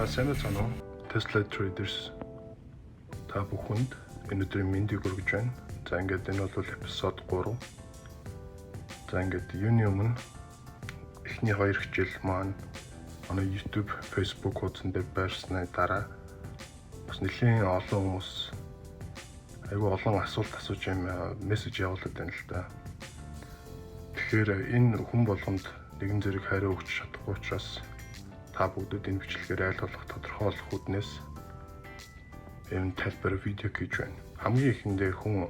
За сайн байна уу? Tesla Traders та бүхэнд өнөөдрийн мэндийг хүргэж байна. За ингээд энэ бол эпизод 3. За ингээд юуны өмнө эхний 2 хичээл маань манай YouTube, Facebook хуудсан дээр байрсны дараа бас нэлийн олон хүмүүс айгүй олон асуулт асууж юм мессеж явуулдаг байна л да. Тэгэхээр энэ хүн болгонд нэгэн зэрэг хариу өгч чадахгүй учраас та бүгдд энэ бичлэгээр айл болох тодорхойлох үүднээс энэ тайлбар видео хийж байна. Хамгийн ихэндээ хүн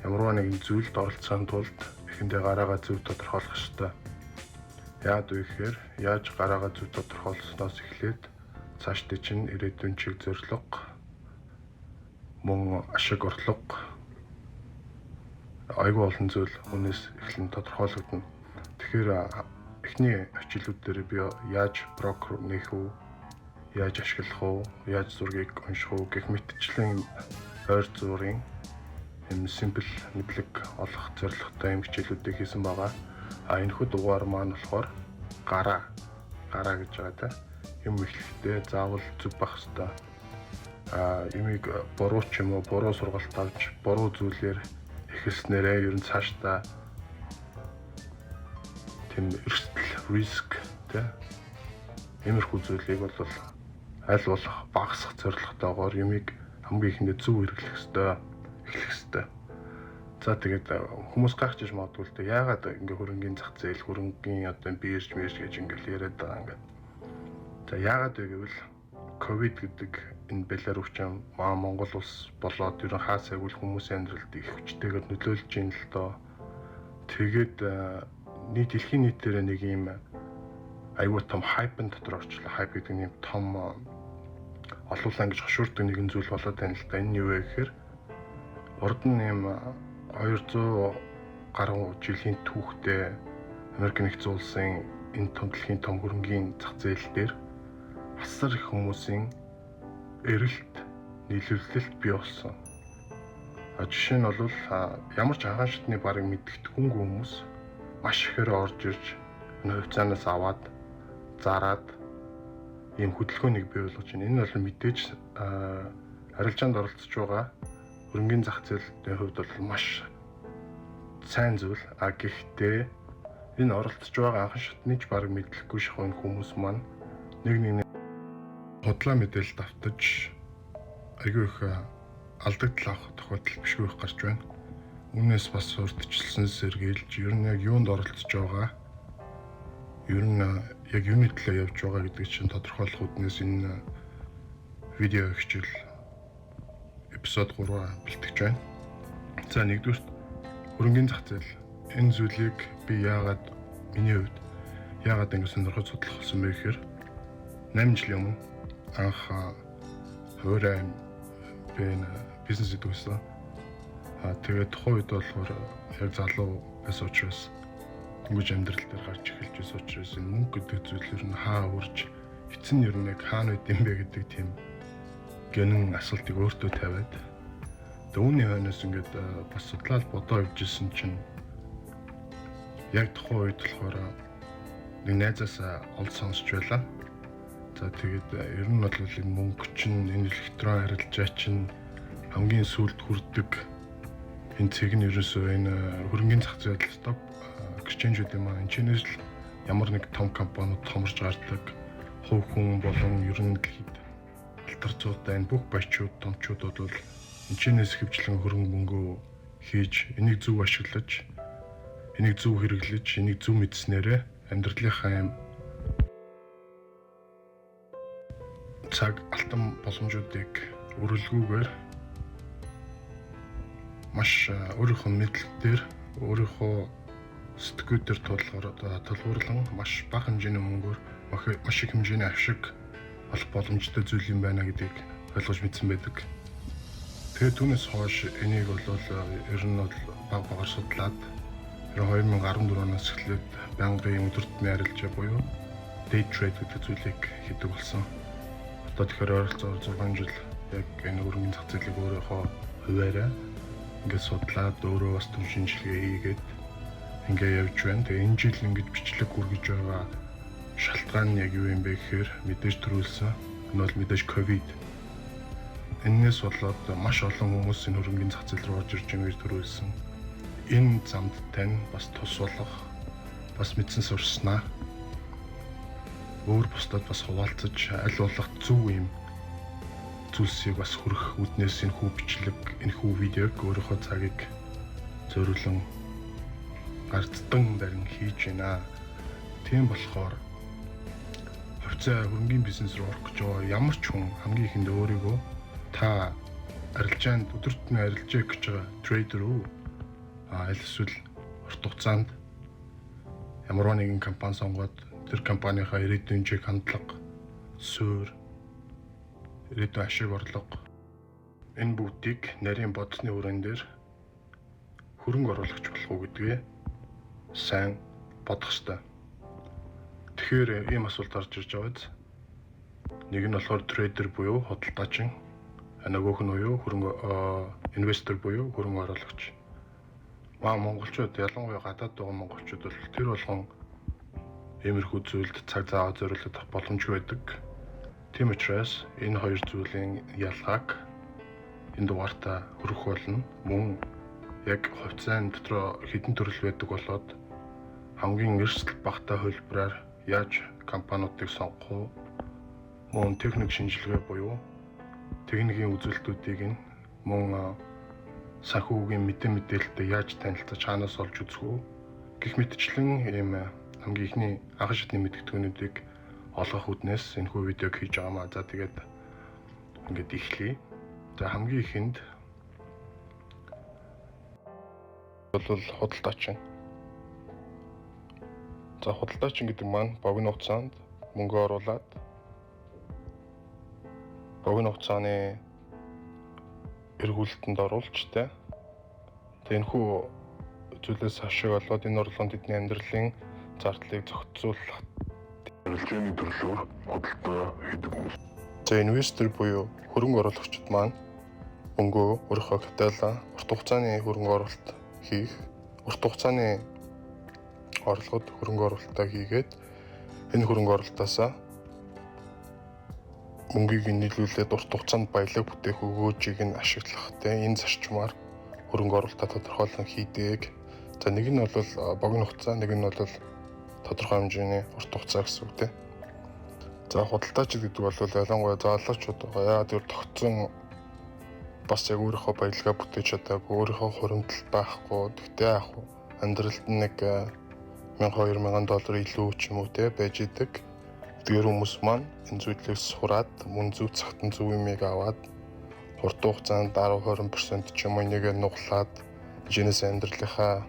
ямарваа нэгэн зүйлд оролцохын тулд эхэндээ гараагаа зөв тодорхойлох ёстой. Яагаад вэ гэхээр яаж гараагаа зөв тодорхойлсноос эхлээд цаашдаа чинь ирээдүйн чиг зорилго мөн ашиг орлого айгүй олон зүйл хүнээс эхлэн тодорхойлогдно. Тэгэхээр эхний хичээлүүд дээр би яаж брокер нээх үү, яаж ашиглах уу, яаж зургийг унших уу гэх мэтчлэн ойр зургийн энэ simple мэдлэг олох зорилготой юм хичээлүүдийг хийсэн байгаа. Энэхүү дугаар маань болохоор гараа гэж байгаа та. Юм эхлэхдээ заавал зүв бах ёстой. Юмыг буруу ч юм уу, буруу сургалт авч, буруу зүйлээр эхэлснээрээ ер нь цаашдаа тийм эрсдэл, риск тэ иймэрхүү зүйлийг бол аль болох багасгах зорилготойгоор юмыг хамгийн ихэндээ зөв хэрэглэх ёстой, эхлэх ёстой. За тэгээд хүмүүс гайхаж магадгүй л дээ. Яагаад ингээ хөрөнгөний зах зээл, хөрөнгөний одоо бирж гэж ингээл яриад байгаа юм. За яагаад вэ гэвэл ковид гэдэг энэ Беларусын Монгол улс болоод ер нь хаа сайгүй хүмүүсийн амьдралд их хүчтэйгээр нөлөөлж ийн л доо. Тэгээд дэлхийн нийтээр нэг юм аюул том хайпын дотор орчлоо. Хайп гэдэг нь том олуулаа гэж хошуурдаг нэгэн зүйл болоод байна л да. Энэ юу вэ гэхээр урд нь юм 200 гаруй жилийн түүхтэй Америк нэгдсэн улсын энэ том дэлхийн том хөрөнгөний зах зээл дээр асар их хүмүүсийн эрэлт нийлүүлэлт бий болсон. Жишээ нь бол ямар ч хагаан шатны барыг мэддэхгүйн хүмүүс маш ихээр орж ирж хувьцаанаас аваад зараад ийм хөдөлгөөнийг бий болгож байна. Энэ бол мэдээж арилжаанд оролцож байгаа хөрөнгөний зах зээлийн хувьд бол маш сайн зүйл. Гэхдээ энэ оролцож байгаа анхан шатны ч барыг мэдлэхгүй шахуйн хүмүүс маань нэг худлаа мэдээлэл давтаж айгүй их алдагдал авах тохиолдол бишгүй их гарч байна. Үүнээс бас урдчлсан сэргийлж ер нь яг юунд оролцож байгаа, ер нь яг юуны төлөө явж байгаа гэдэг чинь тодорхойлох үднээс энэ видео хичээл эпизод 3 бэлтгэж байна. За нэгдүгээр хөрөнгөний зах зээл. Энэ зүйлийг би миний хувьд яагаад ингэ сонирхож судлах болсон бэ гэхээр 8 жилийн өмнө анх өөрөө би бизнес хийдэгсэн. Тэгээд тухайн үед болохоор яг залуу байсан учраас ингэж амьдрал дээр гарч эхэлж байсан учраас энэ мөнгө гэдэг зүйлээр нь хаа үрж эцэн ер нь яг хаана байд юм бэ гэдэг тийм гэнэн асуултыг өөртөө тавиад үүний хойноос ингээд бас судлаад бодоо явжсэн чинь яг тухайн үед болохоор нэг найзаасаа олж сонсч байлаа. За тэгээд ер нь бол энэ мөнгө чинь энэ электрон арилжаа чинь хамгийн сүүлд хүрдэг энэ цэг нь ерөөсөө энэ хөрөнгөний зах зээл стоck exchange гэдэг юм аа. Энэ чинээс л ямар нэг том компаниуд томорж гардаг. Хувь хүн болон ер нь дэлхийд алтарцуудаа энэ бүх баячууд, томчуудад бол энэ чинээс хөвчлэн хөрөнгө мөнгөө хийж, энийг зөв ашиглаж, энийг зөв хэрэглэж, энийг зөв мэдснээрээ амьдралынхаа юм цаг алтан боломжуудыг өрөлгүүгээр маш өөрийнхөө мэдлэгтэр, өөрийнхөө сэтгүүдээр тулгуурлан маш бага хэмжээний мөнгөөр маш их хэмжээний ашиг олох боломжтой зүйл юм байна гэдгийг ойлгож мэдсэн байдаг. Тэгээд түүнээс хойш энийг бол ер нь бол багаар судлаад 2014 оноос эхлээд байнгын өдөр тутмын арилжаа буюу day trade гэдэг зүйлийг хийдэг болсон. Одоо тэгэхээр ойролцоогоор 6 жил яг энэ хөрөнгөний зах зээлийг өөрийнхөө хуваараа ингээд судлаад өөрөө бас түн шинжилгээ хийгээд ингээд явж байна. Тэгээ энэ жил ингээд бичлэг хүргэж байгаа шалтгаан нь яг юу юм бэ гэхээр мэдээж төрүүлсэн. Энэ бол мэдээж ковид. Энээс болоод маш олон хүмүүсийн хөрөнгөний зах зээл рүү орж ирж байгаа гэж төрүүлсэн. Энэ замд тань бас тус болох, бас мэдсэн сурснаа. Өөр бусдад бас хуваалцаж аль болох зөв юм зүйлсийг бас хүргэх үүднээс энэ хүү бичлэг, энэ хүү видеог өөрийнхөө цагийг зориулан гарддан дарин хийж байна. Тийм болохоор хувьцаа хөрөнгөний бизнес руу орох гэж байгаа ямар ч хүн хамгийн ихэнд өөрийгөө та арилжаанд өдөр тутмын арилжаа гэж байгаа трейдер үү? Аль эсвэл урт хугацаанд ямар нэгэн компани сонгоод тэр компанийхаа ирээдүйн чиг хандлага, суурь, ирээдүйн ашиг орлого энэ бүгдийг нарийн бодсны хүрээнд дээр хөрөнгө оруулагч болох уу гэдгээ сайн бодох ёстой. Тэгэхээр ийм асуулт гарч ирж байгаа биз. Нэг нь болохоор трейдер буюу худалдаачин, нөгөөх нь буюу хөрөнгө инвестор буюу хөрөнгө оруулагч. Монголчууд ялангуяа гадаад байгаа монголчууд бол тэр болгон иймэрхүү зүйлд цаг зав зориулж авах боломжгүй байдаг. Тийм учраас энэ хоёр зүйлийн ялгааг энэ дугаартаа хөрөх болно. Мөн яг хувьцааны дотроо хэдэн төрөл байдаг болоод хамгийн эрсдэл багтаа хөлбраар яаж компаниудыг сонгох вэ? Мөн техник шинжилгээ буюу техникийн үзүүлэлтүүдийг нь мөн санхүүгийн мэдээлэлтэй яаж танилцаж хаанаас олж үзэх вэ? Гэх мэтчлэн ийм хамгийн ихний анхан шатны мэдээлэлүүдийг олгох үднээс энэ хүү видеог хийж байгаамаа. За тэгээд ингээд эхлэе. За хамгийн ихэнд бол худалдаачин. За худалдаачин гэдэг маань богино хугацаанд мөнгө оруулаад богино хугацааны эргүүлэлтэнд оруулж энэхүү зүйлээс хашиг болоод энэ орлогын тэдний амьдралын зардлыг зохицуулах арилжааны төрлөөр худалдаа хийдэг хүмүүс. За инвестор буюу хөрөнгө оруулагчид маань мөнгөө өөрийнхөө капиталаа урт хугацааны хөрөнгө оруулалт хийх, урт хугацааны орлогод хөрөнгө оруулалтаа хийгээд энэ хөрөнгө оруулалтаасаа мөнгийг нийлүүлээд урт хугацаанд баялаг бүтээх өгөөжийг нь ашиглах энэ зарчмаар хөрөнгө оруулалтаа тодорхойлон хийдэг. За нэг нь бол богино хугацаа, нэг нь бол тодорхой хэмжээний урт хугацаа гэсэн үг. За худалдаач гэдэг бол ялангуяа залуучууд байгаа. Яагаад гэвэл тогтсон бас яг өөрийнхөө баялагаа бүтээж чадаагүй, өөрийнхөө хуримтлал байхгүй. Тэгтээ яг амьдралд нэг $1000-2000 илүү ч юм уу байж идэг. Тэр хүмүүс маань энэ зүйлийг сураад мөн зөв цагтан зөв юмыг аваад урт хугацаанд 10-20% ч юм уу нэгэ нуглаад жинэс амьдралынхаа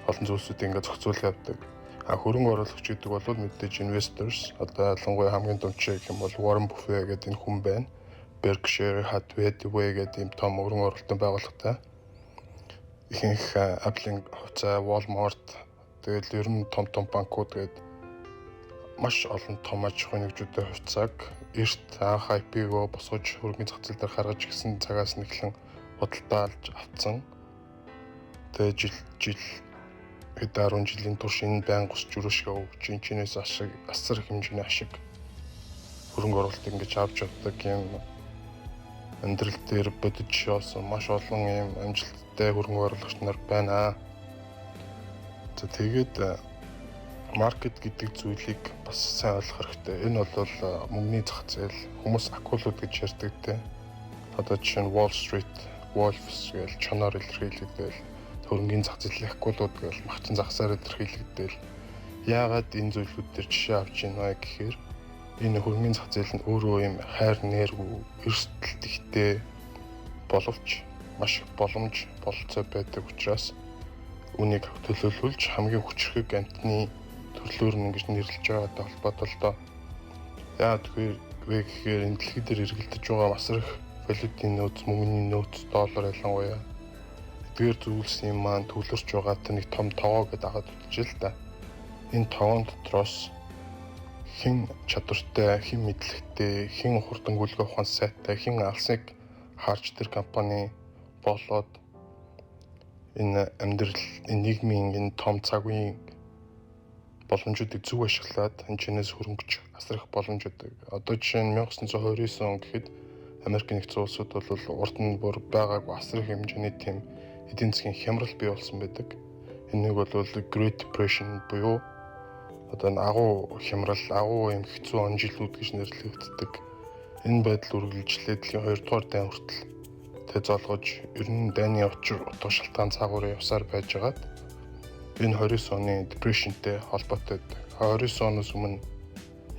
олон зүйлсүүдийг ингээд зохицуулж явдаг. Хөрөнгө оруулагч гэдэг бол мэдээж investors, одоо ялангуяа хамгийн дундчаа гэх юм бол Warren Buffett гэдэг энэ хүн байна. Berkshire Hathaway гэдэг ийм том хөрөнгө оруулалтын байгууллагатай. Ихэнх Apple-ийн хувьцаа, Walmart, тэгэл ер нь том банкуд гэдэг маш олон том аж ахуйн нэгжүүдийн хувьцааг эрт анх IPO босгож хөрөнгөний зах зээл дээр гаргаж ирсэн цагаас нь эхлэн худалдаалж авцсан. Тэгээ жил хэд 10 жилийн турш энэ байнга өсч өрөөшгөө өгч чинээс асар хэмжээний ашиг хөрөнгө оруулалт ингэж авч явдаг юм амьдрал дээр бодож явсан маш олон юм амжилттай хөрөнгө оруулагч нар байна. За тэгээд маркет гэдэг зүйлийг бас сайн ойлгох хэрэгтэй. Энэ бол мөнгөний зах зээл, хүмүүс акулууд гэж ярьдаг. Одоо жишээ нь Wall Street Wolves гэж чанаар илэрхийлэгдээл, хөрөнгөний зах зээлийн акулууд гэж махчин загсаар илэрхийлэгдээл. Яагаад энэ зүйлүүд төр жишээ авч байна гэхээр энэ хөрөнгөний зах зээл нь өөрөө юм хайр нэргүй, эрсдэлт ихтэй боловч маш их боломж бололцоо байдаг учраас үнийг төлөөлүүлж хамгийн хүчрхэг амтны төрлөөр нь ингэж нэрлэж байгаатай холбоотой. Яагаад гэхээр энэ дэлхий дээр эргэлдэж байгаа масар их валютын нөөц, мөнгөний нөөц, доллар ялангуяа эдгээр зүйлсийн маань төвлөрч байгаатай нэг том тоогоо гэдэг агаад үзэж л да. Энэ тоон дотроос хэн чадвартай, хэн мэдлэгтэй, хэн хурдангүйлгээ ухаан сайтай, хэн алсныг харж тэр компани болоод энэ амьдрал, энэ нийгмийн энэ том цаг үеийн боломжуудыг зөв ашиглаад энэ чинээс хөрөнгөж асар их боломжууд. Одоо жишээ нь 1929 он гэхэд Америк нэгдсэн улсууд бол урд нь бүр байгаагүй асар их хэмжээний тийм эдийн засгийн хямрал бий болсон байдаг. Энийг бол Great Depression буюу одоо энэ агуу хямрал, агуу юм хэцүү он жилүүд гэж нэрлэгддэг. Энэ байдал үргэлжлээд дэлхийн 2 дугаар дайн хүртэл зоолгож ер нь дайны учир утга шалтгаан цаагаараа явсаар байжгаад энэ 29 оны depressionтэй холбоотой. 29 оноос өмнө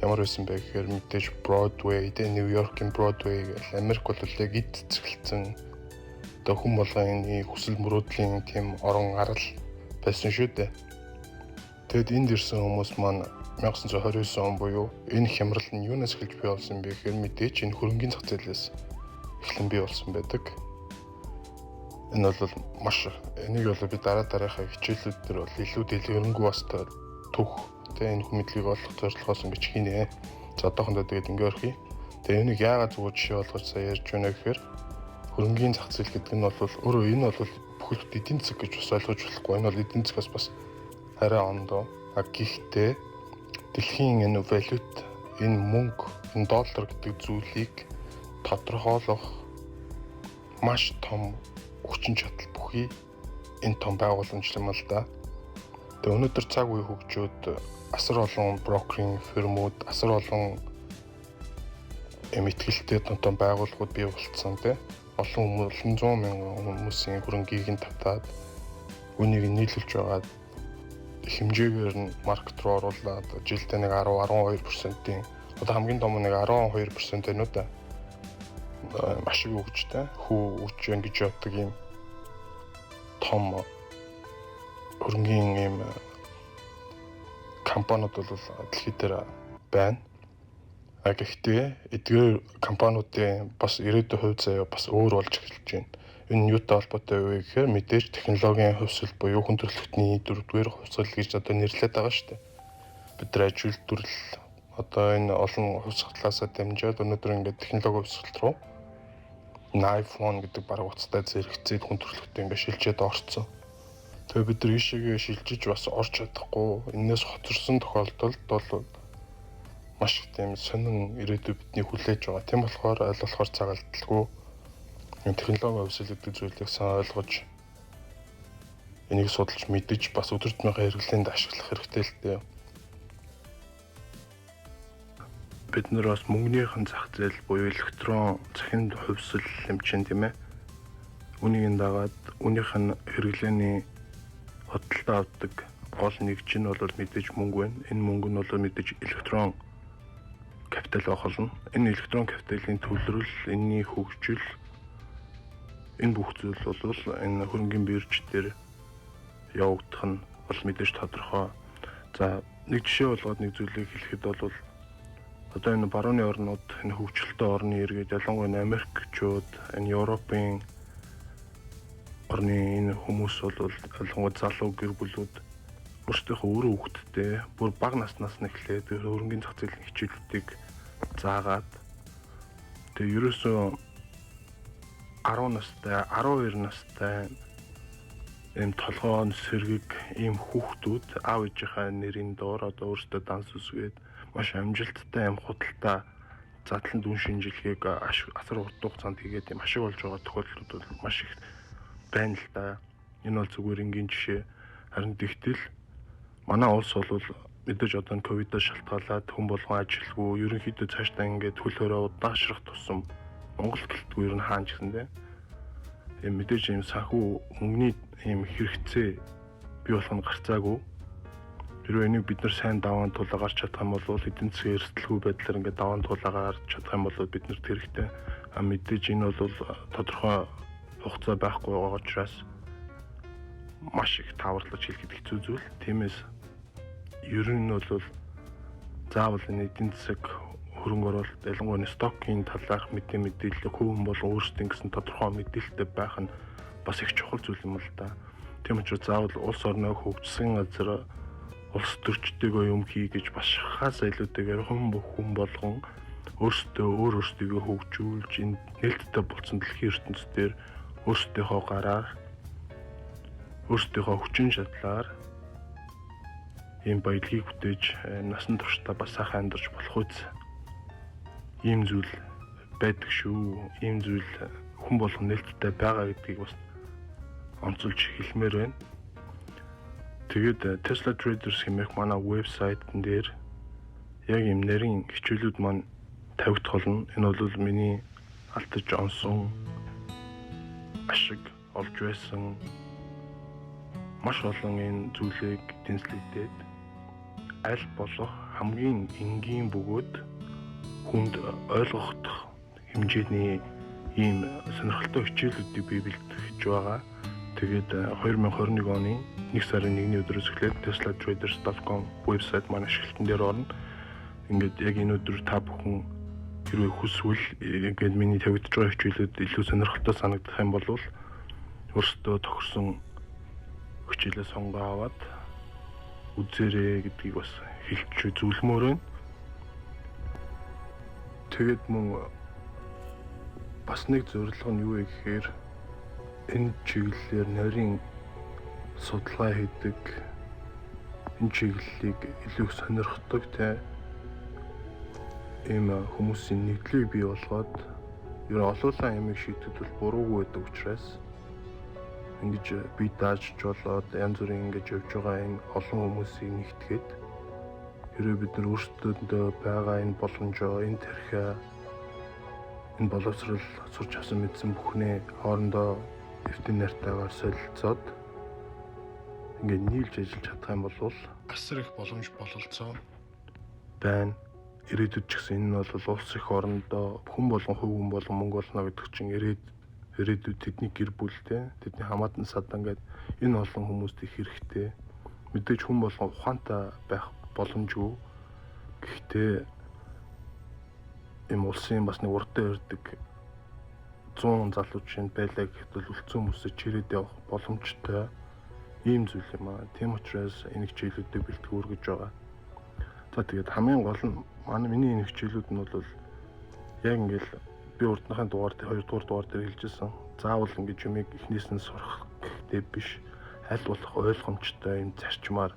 ямар байсан бэ гэхээр мэдээж Broadway, New York-ийн Broadway гэх Америк бол яг эд цэцгэлцэн одоо хүн болгоны хүсэл мөрөөдлийн тийм орон арал байсан шүү дээ. Тэгэд энд ирсэн хүмүүс маань 1929 он буюу энэ хямрал нь юунаас эхэлж бий болсон бэ гэхээр мэдээж энэ хөрөнгөний зах зээлээс эхлэн бий болсон байдаг. Энэ бол маш энийг бол би дараагийнхаа хичээлүүд дээр бол илүү дэлгэрэнгүй бас түүх тэгээ энэ хүмэдлийг олох зорилгоос ингэж хийнэ. За одоохондоо тэгээд ингээ орхий. Тэгээ энийг яагаад зүгээр жишээ болгож сая ярьж байна гэхээр хөрөнгөний зах зээл гэдэг нь бол өөрөө энэ бол бүхэлд эдийн засаг гэж бас ойлгож болохгүй. Энэ бол эдийн засгаас бас арай ондоо. Гэхдээ дэлхийн энэ валют, энэ мөнгө, энэ доллар гэдэг зүйлийг тодорхойлох маш том хүчин чадал бүхий энэ том байгууламж юм л да. Тэгээ өнөөдөр цаг үе хөгжөөд асар олон брокеринг фирмүүд, асар олон мэтгэлтэй том байгууллагууд бий болцсон тий. Олон 100 мянган хүмүүсийн хөрөнгийг нь татаад үнийг нийлүүлж байгаа хэмжээгээр нь маркет руу оруулаад жилдээ нэг 10-12%-ийн одоо хамгийн том нэг 12% байна уу да. Маш их хөгжтэй хүү гэж ингэж явдаг юм том хөрөнгөний юм компаниуд бол дэлхийд дээр байна. Гэхдээ эдгээр компаниудын бас ирээдүйн хувь заяа бас өөр болж эхэлж байна. Энэ юутай холбоотой вэ гэхээр мэдээж технологийн хувьсэл буюу хүн төрөлхтний 4-р хувьсгал гэж одоо нэрлэдэг байгаа шүү дээ. Бид нар ажил төрөл одоо энэ олон хувьсгалаасаа дамжаад өнөөдөр ингээд технологи хувьсгал руу iPhone гэдэг баг утастай зэрэгцээд хүн төрөлхтөд ингээд шилжээд орцсон. Тэгээ бид нар ийшээгээ шилжиж бас орч чадахгүй. Энээс хоцорсон тохиолдолд бол маш их тийм сонин ирээдүй бидний хүлээж байгаа. Тийм болохоор аль болохоор цагаалталгүй энэ технологи хувьсгал гэдэг зүйлийг сайн ойлгож энийг судалж мэдэж бас өдөртмийнхээ хэрэглээнд ашиглах хэрэгтэй л дээ. Бид нар бас мөнгөнийхэн зах зээл буюу электрон захин хувьсгал юм чинь тийм ээ. Үүнийг дагаад үүнийх нь хэрэглээний хөдөлтөд авдаг гол нэгж нь бол мэдээж мөнгө байна. Энэ мөнгө нь бол мэдээж электрон капитал байх болно. Энэ электрон капиталын төвлөрөл, энэний хөгжил энэ бүх зүйл бол энэ хөрөнгөний бирж дээр явагдах нь бол мэдээж тодорхой. За нэг жишээ болгоод нэг зүйлийг хэлэхэд бол одоо энэ барууны орнууд энэ хөгжилтэй орны иргэд ялангуяа Америкчууд, энэ Европын орны энэ хүмүүс бол ялангуяа залуу гэр бүлүүд өөрсдийнхөө өөрөө хүүхэдтэй бүр бага наснаас нь эхлээд хөрөнгөний зах зээлийн хичээлүүдийг заагаад тэгээ ерөөсөө 10 настай, 12 настай ийм толгойн сэргийг ийм хүүхдүүд аав ээжийнхээ нэрийн доор одоо өөрсдөө данс үсгээд маш амжилттай юм худалдаа задлан дүн шинжилгээг асар урт хугацаанд хийгээд юм ашиг болж байгаа тохиолдлууд бол маш их байна л да. Энэ бол зүгээр энгийн жишээ. Харин тэгтэл манай улс бол мэдээж одоо ковидоос шалтгаалаад хүн болгон ажилгүй ерөнхийдөө цаашдаа ингээд хөл хороо удаашрах тусам Монгол гэлтгүй ер нь хаан ч гэсэндээ юм мэдээж юм санхүү мөнгөний юм хэрэгцээ бий болох нь гарцаагүй. Тэрөө энийг бид нар сайн даваан тулаа гарч чадах юм бол эдийн засгийн эрсдэлгүй байдлаар ингээд даваан тулаа гарч чадах юм бол бид нарт хэрэгтэй. Мэдээж энэ бол тодорхой хугацаа байхгүй байгаа учраас маш их таварлаж хэлэхэд хэцүү зүйл. Тиймээс ер нь бол заавал энэ эдийн засаг хөрөнгө оруулалт ялангуяа стокийн талаарх мэдээлэл хүн бол өөрсдийн гэсэн тодорхой мэдээлэлтэй байх нь бас их чухал зүйл юм л да. Тийм учраас заавал улс орноо хөгжсөн газар улс төрчдөгөө юм хий гэж бас шахаасаа илүүтэйгээр хүн болгон өөрсдөө хөгжүүлж энэ нээлттэй болсон дэлхийн ертөнцийн өөрсдийнхөө гараар өөрсдийнхөө хүчин чадлаар ийм баялагийг бүтээж насан туршдаа бас сайхан амьдарч болох үз. Ийм зүйл байдаг шүү. Ийм зүйл хүн болгон нээлттэй байгаа гэдгийг бас онцолж хэлмээр байна. Тэгээд Tesla Traders хэмээх манай вебсайтн дээр яг ийм нэрийн хичээлүүд маань тавигдах болно. Энэ бол миний алдаж онсон ашиг олж байсан маш олон энэ зүйлийг эзэмслэгдээд аль болох хамгийн энгийн бөгөөд хүнд ойлгох хэмжээний ийм сонирхолтой хичээлүүдийг бий бэлтгэж байгаа. Тэгээд 2021 оны 1 сарын 1-ний өдрөөс эхлээд teslatraders.com вебсайт маань ашиглалтан дээр орно. Ингээд яг энэ өдөр та бүхэн хэрвээ хүсвэл ингээд миний тавигдж байгаа хичээлүүд илүү сонирхолтой санагдах юм бол өөрсдөө тохирсон хичээлээ сонгоо аваад үзээрэй гэдгийг бас хэлж зөвлөмөр байна. Тэгээд мөн бас нэг зорилго нь юу вэ гэхээр энэ чиглэлээр нарийн судалгаа хийдэг, энэ чиглэлийг илүү сонирхдаг ийм хүмүүсийн нэгдлийг бий болгоод ер нь олуулан ямиг шийдэхэд бол буруугүй байдаг учраас ингэж бие даажж болоод янз бүрийн ингэж явж байгаа энэ олон хүмүүсийг нэгтгээд хэрвээ бид нар өөрсдөө байгаа энэ боломжоо, энэ тархиа, энэ боловсрол сурч авсан мэдсэн бүхнээ хоорондоо эвтэн найртайгаар солилцоод ингээд нийлж ажиллаж чадах юм бол асар их боломж бололцоо байна. Ирээдүйд ч гэсэн энэ бол улс их орондоо хүн болгон хувь хүн болгон мөнгө олно гэдэг чинь ирээдүйд тэдний гэр бүлтэй, тэдний хамаатан садан гэдэг энэ олон хүмүүст их хэрэгтэй. Мэдээж хүн болгон ухаантай байх боломжгүй. Гэхдээ энэ улсын бас нэг урдаа ирдэг 100 залуучууд байлаа гэхэд бол үлцэн хүмүүсээ чирээд явах боломжтой ийм зүйл юм аа. Тийм учраас энэ хичээлүүдийг бэлтгэх үргэж байгаа. За тэгээд хамгийн гол нь миний энэ хичээлүүд нь бол яг ингээл би урдныхаа дугаар дээр 2 дугаар дээр хэлжсэн. Заавал ингэж юмыг эхнээс нь сурах гэхдээ биш. Аль болох ойлгомжтой юм зарчмаар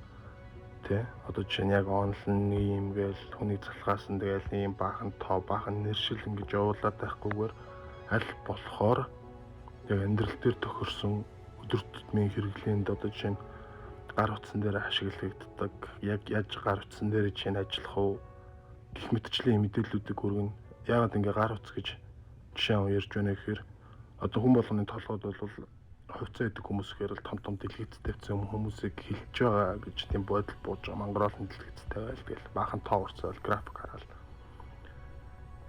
одоо жишээ нь яг онлайн юм гээл хүний залхаасан тэгэл ийм баахан тоо баахан нэршил ингэж явуулаад байхгүйгээр аль болохоор яг амьдрал дээр тохирсон өдөр тутмын хэрэглээнд одоо жишээ нь гар утсан дээр ашиглагддаг, яг яаж гар утсан дээр чинь ажиллах уу гэх мэтчлийн мэдээллүүдийг хүргэн. Яагаад ингээ гар утас гэж жишээ ярьж байна гэхээр одоо хүн болгоны толгойд бол хувьцаа идэг хүмүүс гэхээр том дэлгэц тавьсан хүмүүсийг хилж байгаа гэж тийм бодол бууж байгаа. Мангарын дэлгэц тавиал тэгэл баахан тоо урцал график хараал.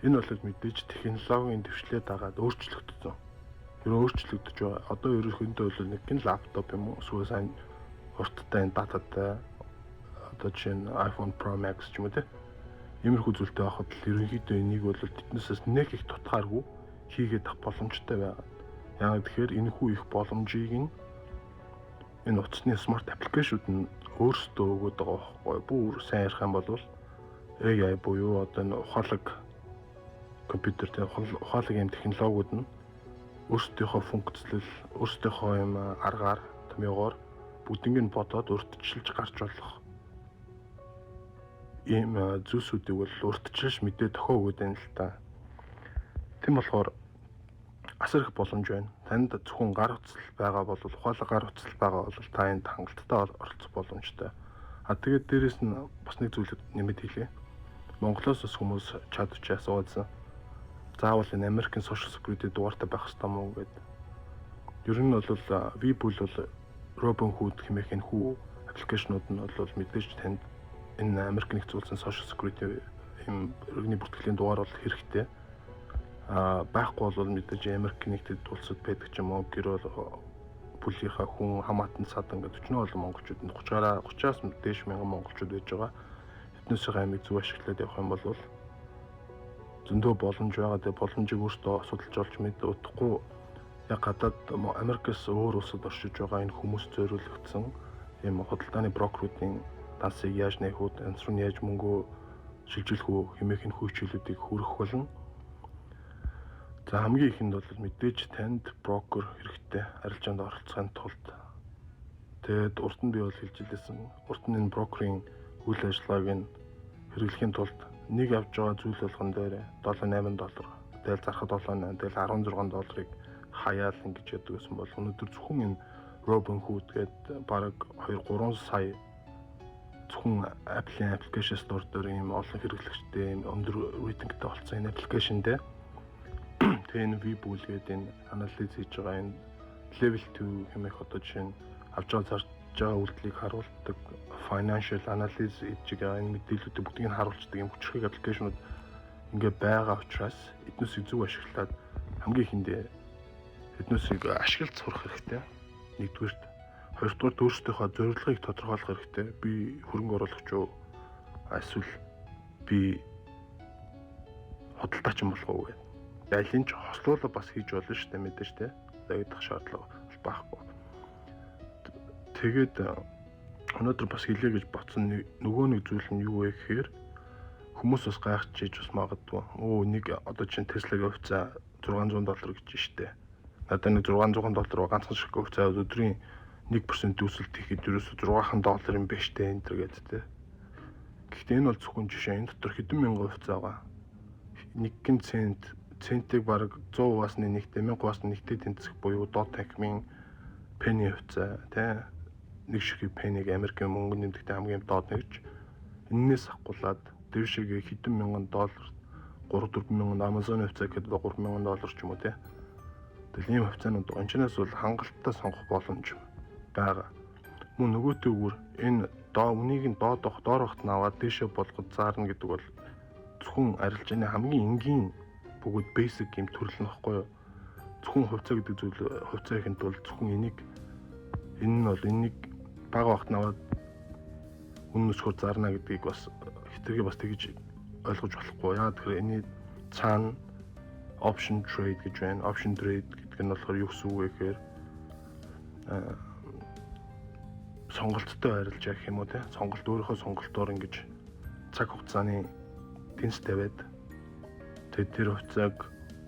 Энэ бол мэдээж технологийн дэвшлээд дагаад өөрчлөгдсөн. Тэр өөрчлөгдөж байгаа. Одоо ерөнхийдөө бол нэг гин лаптоп юм уу эсвэл сайн урттай энэ дататай одоо жишээ нь iPhone Pro Max ч юм уу иймэрхүү зүйлтэй байхад л ерөнхийдөө энийг бол тэднээсээс нэг их тутгааргүй хийгээд авах боломжтой байгаа. Яагаад тэгэхээр энэхүү их боломжийг энэ утасны смарт аппликейшнүүд нь өөрсдөө өгöd байгаа байхгүй. Бүр сайн ярих юм бол AI буюу одоо энэ ухаалаг компьютертэй ухаалаг юм технологиуд нь өөрсдийнхөө функцлэл, өөрсдийнхөө юм аргаар, томьёогоор бүгднийг нь бодоод урьдчилж гарч болох ийм зүйлсүүдийг бол урьдчилж мэдээ тохио өгöd байна л та. Тийм болохоор асар их боломж байна. Танд зөвхөн гар утсал байгаа бол ухаалаг гар утсал байгаа бол та энд хангалттай оролцох боломжтой. Тэгээд дээрэс нь бас нэг зүйл нэмэт хэлье. Монголоос бас хүмүүс чат үчи асуусан. Заавал энэ American Social Security дугаартай байх ёстой мó гэдэг. Ер нь бол V-Bull бол Robinhood хэмээх энэ хүү аппликейшнууд нь бол мэдээж танд энэ Америкийн нэгдсэн улсын Social Security юм иргэний бүртгэлийн дугаар бол хэрэгтэй. Байхгүй бол мэдээж Америкийн нэгдсэн улсад байдаг ч юм уу гэр бол бүлийнхаа хүн хамаатан садан гэдэг 40 олон монголчууд 30-аас дээш мянган монголчууд байж байгаа. Эднээсээ амиг зөв ашиглаад явах юм бол зөндөө боломж байгаа. Тэгээ боломжийг өөртөө судалж олж мэдээхгүй яг гадаад Америкээс өөр улсад оршиж байгаа энэ хүмүүс зориулагдсан ийм худалдааны брокеруудын дансыг яаж нээх үү, янз бүрийн яаж мөнгөө шилжүүлэх үү хэмээх энэ хүйчилүүдийг хүргэх болно. За хамгийн ихэнд бол мэдээж танд брокер хэрэгтэй арилжаанд оролцохын тулд. Тэгээд урд нь би бол хэлж илээсэн. Урд нь энэ брокерийн үйл ажиллагааг нь хэрэглэхийн тулд нэг авж байгаа зүйл болгон дээр $7-8, тэгэл зархад $7-8, тэгэл $16 хаяал ингэж яддаг гэсэн бол өнөөдөр зөвхөн энэ Robinhood гэдэг бараг 2-3 сая зөвхөн Apple-ийн application store дээр ийм олон хэрэглэгчтэй ийм өндөр рейтингтэй болсон энэ application дээр тэгээ энэ Webull гэдэг энэ анализ хийж байгаа энэ level 2 хэмээх одоо жишээ нь авж байгаа зарж байгаа үйлдэлийг харуулдаг financial analysis хийж байгаа энэ мэдээллүүдийг бүгдийг нь харуулцдаг юм хүчрхэг аппликейшнууд ингээ байгаа учраас эднээсийг зөв ашиглаад хамгийн ихэндээ эднээсийг ашиглаж сурах хэрэгтэй. Нэгдүгээрт, хоёрдугаар өөрсдийнхөө зорилгыг тодорхойлох хэрэгтэй. Би хөрөнгө оруулагч уу? Эсвэл би хөдөлтаач юм болох уу гэдэг. Алин ч хослуулаа бас хийж болно шүү дээ мэдээж тэ. Загидах шаардлага байхгүй. Тэгээд өнөөдөр бас хэлье гэж бодсон нөгөө нэг зүйл нь юу вэ гэхээр хүмүүс бас гайхчихж бас магадгүй. Нэг одоо чинь Tesla-гийн хувьцаа $600 гэж штэ. Надад нэг $600 ганцхан шиг хувьцаа өдрийн 1% өсөлт хийхэд ерөөсө $600 юм биш тэ энэ төр гэдэг тэ. Гэхдээ энэ бол зөвхөн жишээ. Энэ дотор хэдэн мянган хувьцаа байгаа. Нэгэн центийг бараг 100%-аас нэгтэй 1000%-аас нэгтэй тэнцэх буюу Dogecoin penny хувьцаа тэ. Нэг шиг penny-г Америкийн мөнгөний нэмэгдэлтэй хамгийн доод нэгж энээс ахгуулаад дэвшигээ хэдэн мянган доллар 3-4 мянган Amazon хувьцаа гэдэг $3,000 ч юм уу тэ. Тэгэл ийм хувьцаанууд ончноос бол хангалттай сонгох боломж байгаа. Мөн нөгөөтэйгүр энэ үнийг нь доор багт наваад дээшээ болгож заарна гэдэг бол зөвхөн арилжааны хамгийн энгийн бүгд basic юм төрөл нь баггүй юу. Зөвхөн хувьцаа гэдэг зүйл хувьцаа ихэнд бол зөвхөн энэ нь бол энийг бага багт наваад үнэн өсгөр зарна гэдгийг бас хэтэрхий бас тэгж ойлгож болохгүй. Яагаад тэгэхээр энэ цаана option trade гэж байна. Option trade гэдэг нь болохоор юу гэсэн үг вэ гэхээр сонголттой арилжаа гэх юм уу те. Сонголт өөрийнхөө сонголтоор ингэж цаг хугацааны тэнс тавиад тэр хувьцааг